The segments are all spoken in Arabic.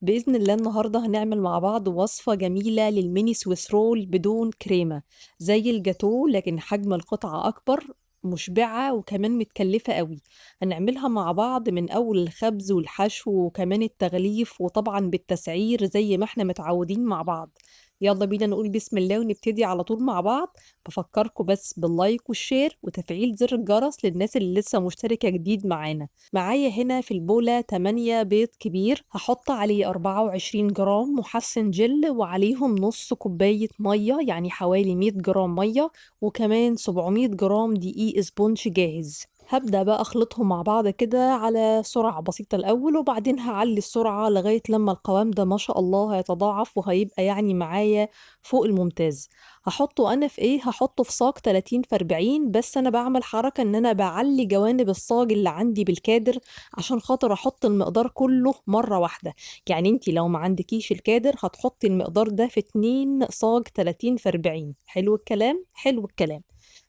بإذن الله النهاردة هنعمل مع بعض وصفة جميلة للميني سويس رول بدون كريمة، زي الجاتو لكن حجم القطعة أكبر، مشبعة وكمان متكلفة قوي. هنعملها مع بعض من أول الخبز والحشو وكمان التغليف وطبعا بالتسعير زي ما احنا متعودين مع بعض. يلا بينا نقول بسم الله ونبتدي على طول مع بعض. بفكركم بس باللايك والشير وتفعيل زر الجرس للناس اللي لسه مشتركة جديد معانا. معايا هنا في البولة 8 بيض كبير، هحط عليه 24 جرام محسن جل وعليهم نص كوباية مية يعني حوالي 100 جرام مية، وكمان 700 جرام دقيق اسبونج جاهز. هبدأ بقى أخلطهم مع بعض كده على سرعة بسيطة الأول، وبعدين هعلي السرعة لغاية لما القوام ده ما شاء الله هيتضاعف وهيبقى يعني معايا فوق الممتاز. هحطه أنا في إيه؟ هحطه في صاج 30 في 40، بس أنا بعمل حركة إن أنا بعلي جوانب الصاج اللي عندي بالكادر عشان خاطر أحط المقدار كله مرة واحدة. يعني انتي لو ما عندكيش الكادر هتحطي المقدار ده في 2 صاج 30 في 40. حلو الكلام؟ حلو الكلام.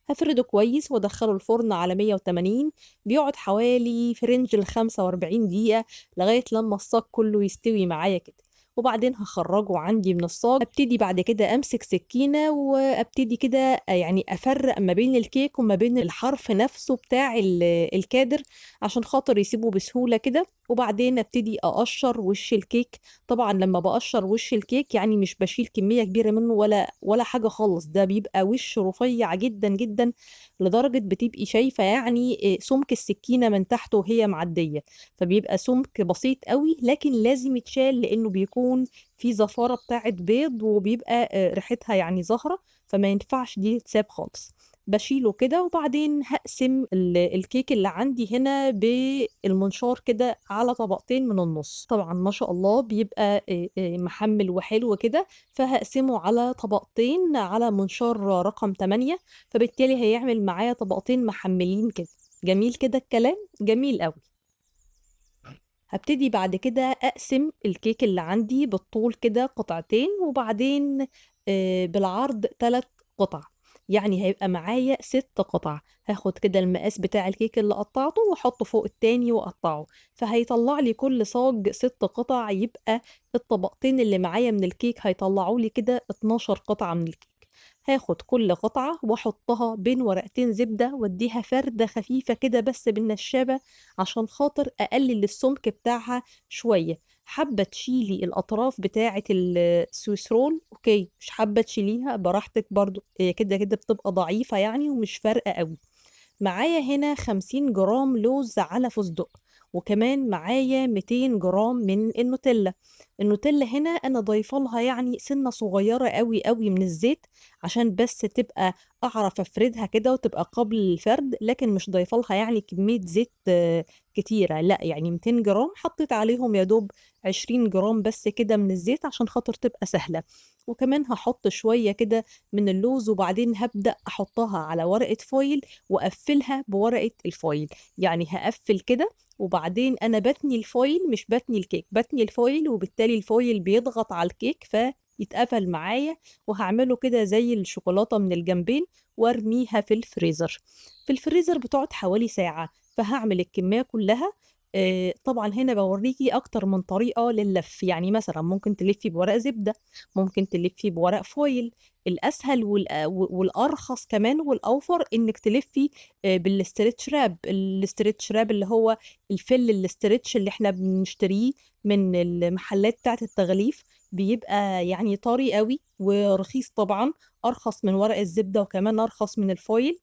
هفرده كويس وادخله الفرن على 180، بيقعد حوالي في رينج ال 45 دقيقة لغاية لما الصاج كله يستوي معايا كده. وبعدين هخرجه عندي من الصاج، ابتدي بعد كده امسك سكينة وابتدي كده يعني افرق ما بين الكيك وما بين الحرف نفسه بتاع الكادر عشان خاطر يسيبه بسهولة كده. وبعدين ابتدي اقشر وش الكيك. طبعا لما بقشر وش الكيك يعني مش بشيل كمية كبيرة منه ولا حاجة خالص، ده بيبقى وش رفيع جدا جدا لدرجة بتبقي شايفة يعني سمك السكينة من تحت وهي معدية. فبيبقى سمك بسيط قوي لكن لازم يتشال لأنه بيكون في زفارة بتاعت بيض وبيبقى ريحتها يعني زهرة، فما ينفعش دي تتساب خالص. بشيله كده وبعدين هقسم الكيك اللي عندي هنا بالمنشار كده على طبقتين من النص. طبعا ما شاء الله بيبقى محمل وحلو كده، فهقسمه على طبقتين على منشار رقم 8، فبالتالي هيعمل معايا طبقتين محملين كده. جميل كده الكلام، جميل قوي. هبتدي بعد كده اقسم الكيك اللي عندي بالطول كده قطعتين، وبعدين بالعرض 3 قطع، يعني هيبقى معايا 6 قطع. هاخد كده المقاس بتاع الكيك اللي قطعته واحطه فوق التاني واقطعه، فهيطلع لي كل صاج 6 قطع، يبقى الطبقتين اللي معايا من الكيك هيطلعوا لي كده 12 قطعة من الكيك. هاخد كل قطعة واحطها بين ورقتين زبدة واديها فردة خفيفة كده بس بالنشابة عشان خاطر اقلل السمك بتاعها شوية. حابة تشيلي الاطراف بتاعة السويس رول اوكي، مش حابة تشيليها براحتك برضو، هي كده كده بتبقى ضعيفة يعني ومش فارقة قوي. معايا هنا 50 جرام لوز على فستق، وكمان معايا 200 جرام من النوتيلا. النوتيلا هنا انا ضايفه لها يعني سنه صغيره قوي قوي من الزيت عشان بس تبقى اعرف افردها كده وتبقى قابل للفرد، لكن مش ضايفه لها يعني كميه زيت كتيره، لا يعني 200 جرام حطيت عليهم يا دوب 20 جرام بس كده من الزيت عشان خاطر تبقى سهله. وكمان هحط شويه كده من اللوز، وبعدين هبدأ احطها على ورقه فويل واقفلها بورقة الفويل. يعني هقفل كده وبعدين انا بتني الفويل مش بتني الكيك، بتني الفويل وبالتالي الفويل بيضغط على الكيك فيتقفل معايا. وهعمله كده زي الشوكولاتة من الجنبين وارميها في الفريزر. في الفريزر بتقعد حوالي ساعة، فهعمل الكمية كلها. طبعا هنا بوريكي اكتر من طريقة لللف، يعني مثلا ممكن تلفي بورق زبدة، ممكن تلفي بورق فويل. الاسهل والارخص كمان والاوفر انك تلفي بالاسترتش راب. الاسترتش راب اللي هو الفل الاسترتش اللي احنا بنشتريه من المحلات بتاعت التغليف، بيبقى يعني طري قوي ورخيص طبعا، ارخص من ورق الزبدة وكمان ارخص من الفويل.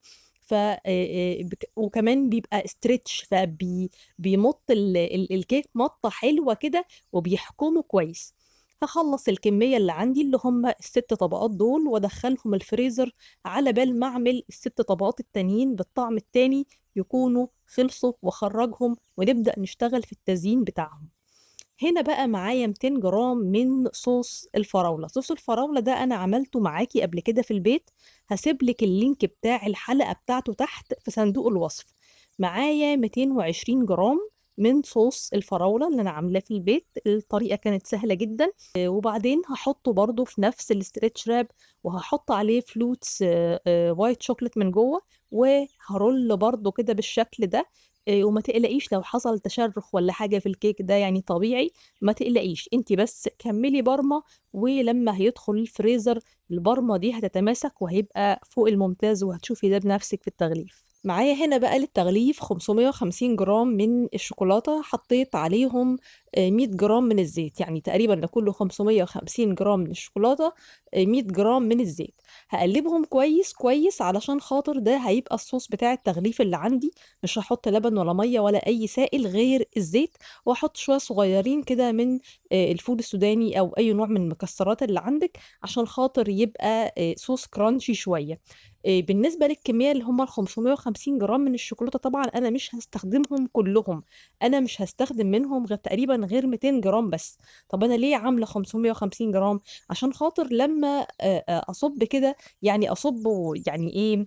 وكمان بيبقى استرتش فبيمط الكيك مطة حلوة كده وبيحكمه كويس. هخلص الكمية اللي عندي اللي هم ال6 طبقات دول وادخلهم الفريزر على بال ما اعمل ال6 طبقات التانيين بالطعم التاني يكونوا خلصوا، واخرجهم ونبدأ نشتغل في التزيين بتاعهم. هنا بقى معايا 200 جرام من صوص الفراولة. صوص الفراولة ده أنا عملته معاكي قبل كده في البيت، هسيبلك اللينك بتاع الحلقة بتاعته تحت في صندوق الوصف. معايا 220 جرام من صوص الفراولة اللي أنا عاملاه في البيت، الطريقة كانت سهلة جدا. وبعدين هحطه برضو في نفس الاسترتش راب، وهحط عليه فلوتس وايت شوكليت من جوه، وهرول برضو كده بالشكل ده وما تقلقيش لو حصل تشرُّخ والّا حاجة في الكيك ده يعني طبيعي، ما تقلقيش، أنتِ بس كمّلي برمة ولمّا هيدخل الفريزر البرمة دي هتتماسك وهيبقى فوق الممتاز وهتشوفي ده بنَفْسِك في التغليف. معايا هنا بقى للتغليف 550 جرام من الشوكولاتة، حطيت عليهم 100 جرام من الزيت، يعني تقريبًا لكل 550 جرام من الشوكولاتة 100 جرام من الزيت. هاقلّبهم كويس، كويس علشان خاطر ده هيبقى الصوص بتاع التغليف اللي عندي، مش هاحط لبن ولا مَيّة ولا أي سائل غير الزيت، وهاحط شوية صغيّرين كده من الفول السوداني أو أي نوع من المكسرات اللي عندِك، عشان خاطر يبقى صوص crunchy شوية. بالنسبة للكمية اللي هم ال550 جرام من الشوكولاتة طبعًا أنا مش هاستخدمهم كلّهم، أنا مش هاستخدم منهم غير 200 جرام بس. طَب أنا ليه عاملة 550 جرام؟ عشان خاطر لمّا أصُب كده يعني أصُبّه يعني إيه،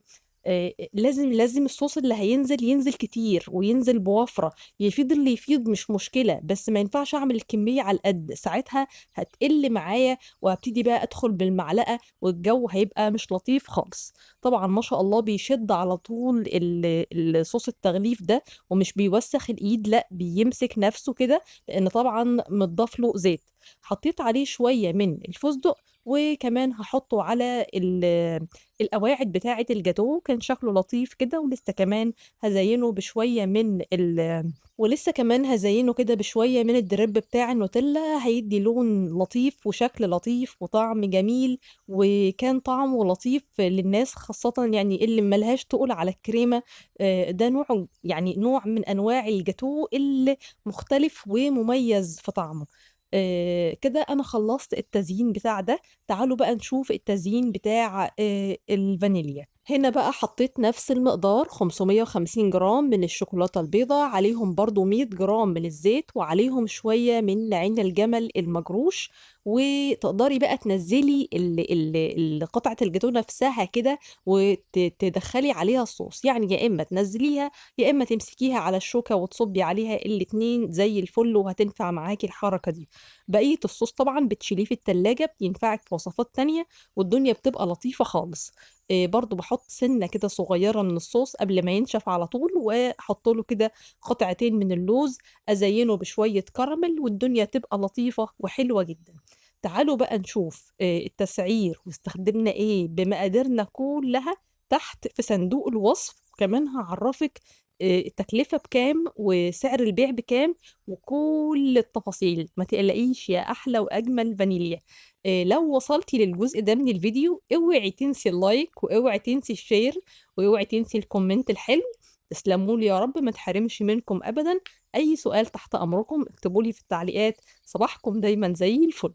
لازم الصوص اللي هينزل ينزل كتير وينزل بوفرة، يفيض اللي يفيض مش مشكلة، بس ما ينفعش أعمل الكمية على القد، ساعتها هتقِل معايا وهابتدي بقى أدخل بالمعلقة والجو هيبقى مش لطيف خالص. طبعًا ما شاء الله بيشد على طول صوص التغليف ده ومش بيوسّخ الإيد لأ، بيمسك نَفْسه كده، لإن طبعًا متضاف له زيت. حطيت عليه شوية من الفستق وكمان هاحطه على القواعد بتاعة الجاتوه، كان شكله لطيف كده ولسه كمان هازيّنه كده بشوية من الدريب بتاع النوتيلا، هيدّي لون لطيف وشكل لطيف وطعم جميل، وكان طعمه لطيف للناس خاصةً يعني اللي ما لهاش تُقل على الكريمة، ده نوع من أنواع الجاتوه اللي مختلف ومميز في طعمه. كده أنا خلّصت التزيين بتاع ده، تعالوا بقى نشوف التزيين بتاع الفانيليا. هنا بقى حطيت نفس المقدار 550 جرام من الشوكولاتة البيضا، عليهم برضه 100 جرام من الزيت، وعليهم شوية من عين الجمل المجروش، وتقدري بقى تنزّلي قطعة الجاتوه نفسها كده تدخّلي عليها الصوص، يعني يا إما تنزّليها، يا إما تمسكيها على الشوكة وتصُبّي عليها الاتنين زي الفل وهتنفع معاكِ الحركة دي. بقية الصوص طبعًا بتشيليه في التلاجة، بينفعِك في وصفات تانية والدنيا بتبقى لطيفة خالص. برضه باحُط سِنّة كده صغيّرة من الصوص قبل ما ينشف على طول، وأحُط له كده قطعتين من اللوز، أزيّنه بشوية كراميل والدنيا تبقى لطيفة وحلوة جدًا. تعالوا بقى نشوف التسعير واستخدمنا إيه بمقاديرنا كُلّها تحت في صندوق الوصف، وكمان هاعرّفِك التكلفة بكام وسعر البيع بكام وكل التفاصيل، ما تقلقيش يا أحلى وأجمل فانيليا. لو وصلتِ للجزء ده من الفيديو اوعي تنسي اللايك واوعي تنسي الشير واوعي تنسي الكومنت الحلو، تسلموا لي يا رب ما اتحرمش منكم أبدًا، أي سؤال تحت أمركم اكتبوا لي في التعليقات، صباحكم دايمًا زي الفل.